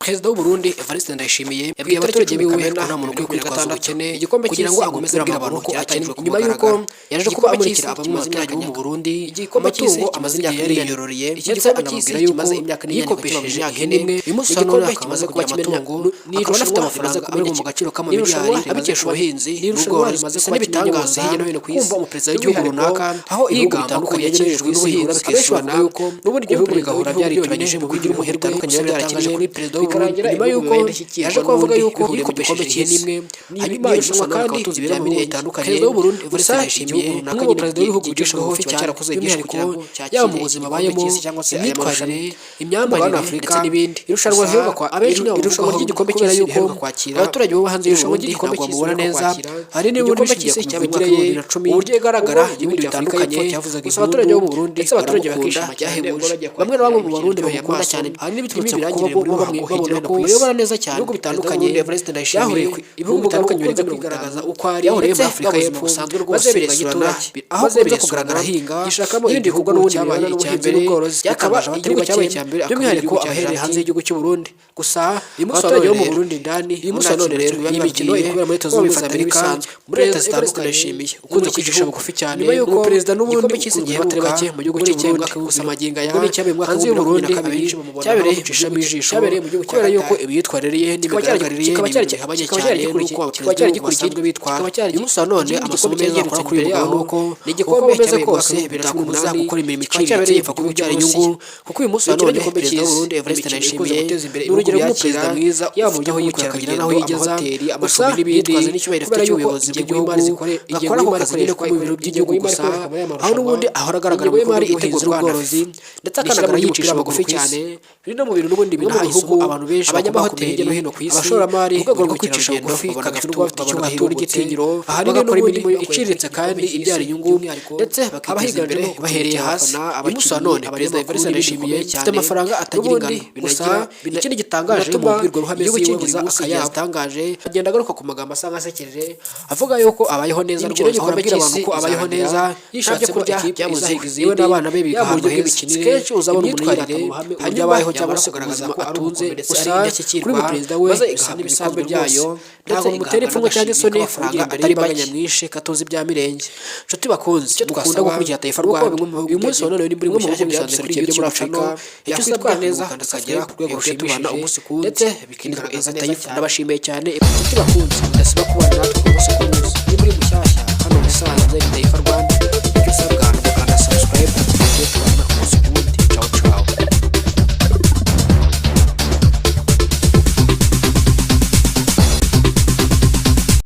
Perezida w'u Burundi Evariste Ndayishimiye yabwiye abaturage biwe ko nta muntu ukwiye kwitwaza ubukene kugira ngo akomeze kubwira abantu ko akennye, nyuma y'uko yaje kuba amurikira bamwe mu baturage bo mu Burundi amatungo amaze imyaka yariyororeye, ndetse anababwira yuko yikopesheje ihene imwe y'umusanura akamaze kuba amatungo akaba anafite amafaranga abarirwa mu gaciro k'amamiliyari abikesha ubuhinzi n'ubworozi. Bisa n'ibitangaza hirya no hino ku isi umuperezida w'igihugu runaka aho ibihugu bitandukanye yakijijwe n'ubuhinzi bikeshuana n'ubundi ibihugu bigahora byaritoranyije mu bigira umuherwe bitandukanye byarakinije kuri perezida nyuma y'uko yaje kuvuga yuko yikopesheje ihene imwe hanyuma irushanwa kandi ibira mu bihugu bitandukanye. Perezida w'u Burundi Evariste Ndayishimiye runaka perezida w'ibihugu byinshi cyarakoze by'umwihariko yaba mu buzima bayemo, imyitwarire, imyambarire ndetse n'ibindi. Irushanwa riheruka abenshi irushanwa ry'igikombe cy'isi yuko abaturage bo hanze y'irushanwa ry'igikombe cy'isi mubona neza hari n'igikombe cy'isi cyabigireye uburyo igaragara n'ibindi bitandukanye. Gusa abaturage bo mu Burundi ndetse abaturage bakishima cyahebuje, bamwe na bamwe mu Barundi bakunda cyane, hari n'ibiturutse ku kuba bamwe babona ko uyobora neza cyane ibihugu bitandukanye. Evariste Ndayishimiye ibihugu bitandukanye birenze kugaragaza uko ari muri Afurika y'Epfo busanzwe rwose biresurana, aho birenze kugaragara hinga n'ibindi bikorwa n'ubundi bibana n'ubuhinzi n'ubworozi byakabaje igihugu cyabaye icya mbere, by'umwihariko abaherereye hanze y'igihugu cy'u Burundi. Gusa abaturage bo mu Burundi ndani uyu munsi wa none rero imikino ikorera muri Leta Zunze Ubumwe za Amerika muri leta zitandukanye Ndayishimiye ukunze kwicisha bugufi cyane yuko perezida n'ubundi cy'isi gihe batari bake mu gihugu cy'u Burundi. Gusa amagingo aya hanze y'u Burundi cyabereye gucishamo ijisho kubera yuko imyitwarire ye n'imigaragarire ye bihabanye cyane n'uko abaturage gikurikijwe bitwara. Uyu munsi wa none amasomo meza akora kuri uyu mugabo nuko n'igikombe cyabaye kose bitakubuza gukora imirimo iciriritse ipfa kubyara inyungu, kuko uyu munsi wa none perezida w'u Burundi Evariste Ndayishimiye ni urugero rw'umuperezida mwiza yaba mu byo yikora akagira n'aho yigeza amashuri n'ibindi, kubera yuko igihugu gakora ako kazi nyine ko mu biro by'igihugu gusa, aho n'ubundi ahora agaragara mu bikorwa by'ubuhinzi n'ubworozi ndetse akanagaragara yicisha bugufi cyane. Biri no mu bintu n'ubundi binaha isuku abantu benshi bakubaka hirya no hino ku isi, abashoramari mu rwego rwo kwicisha bugufi kagafite ubafite icyubahiro n'igitinyiro, ahanini bakora imirimo iciriritse kandi ibyara inyungu ndetse bakiteza imbere bahereye hasi. Uyu munsi wa none perezida Evariste Ndayishimiye afite amafaranga atagira ingano. Gusa ikindi gitangaje mu mbwirwaruhame ziwe akayabo atangaje agenda agaruka ku magambo asa nk'asekeje avuga yuko abayeho neza rwose, ababwira abantu ko abayeho neza yishatse kurya byamuzigize iwe n'abana be biga ahantu heza. Kenshi uzabona imyitwarire hanyuma abayeho cyangwa se kugaragaza ko atunze. Gusa kuri uyu perezida we bisa n'ibisambo byayo ndetse imutera ipfunwe cyangwa isoni kugira imbere y'imbaga nyamwinshi katozi bya mirenge. Nshuti bakunze mukunda gukurikira Taifa Rwanda, uyu munsi wa none ni muri mushyashya bisanzwe kuri ibyo muri Afurika yakwitwa neza ndakagera ku rwego rushimishije ndetse bikinirwa eza Taifa. Ndabashimiye cyane nshuti bakunze mudasiba kubana natwe ku munsi ku munsi. Ni muri mushyashya hano musanze Taifa Rwanda.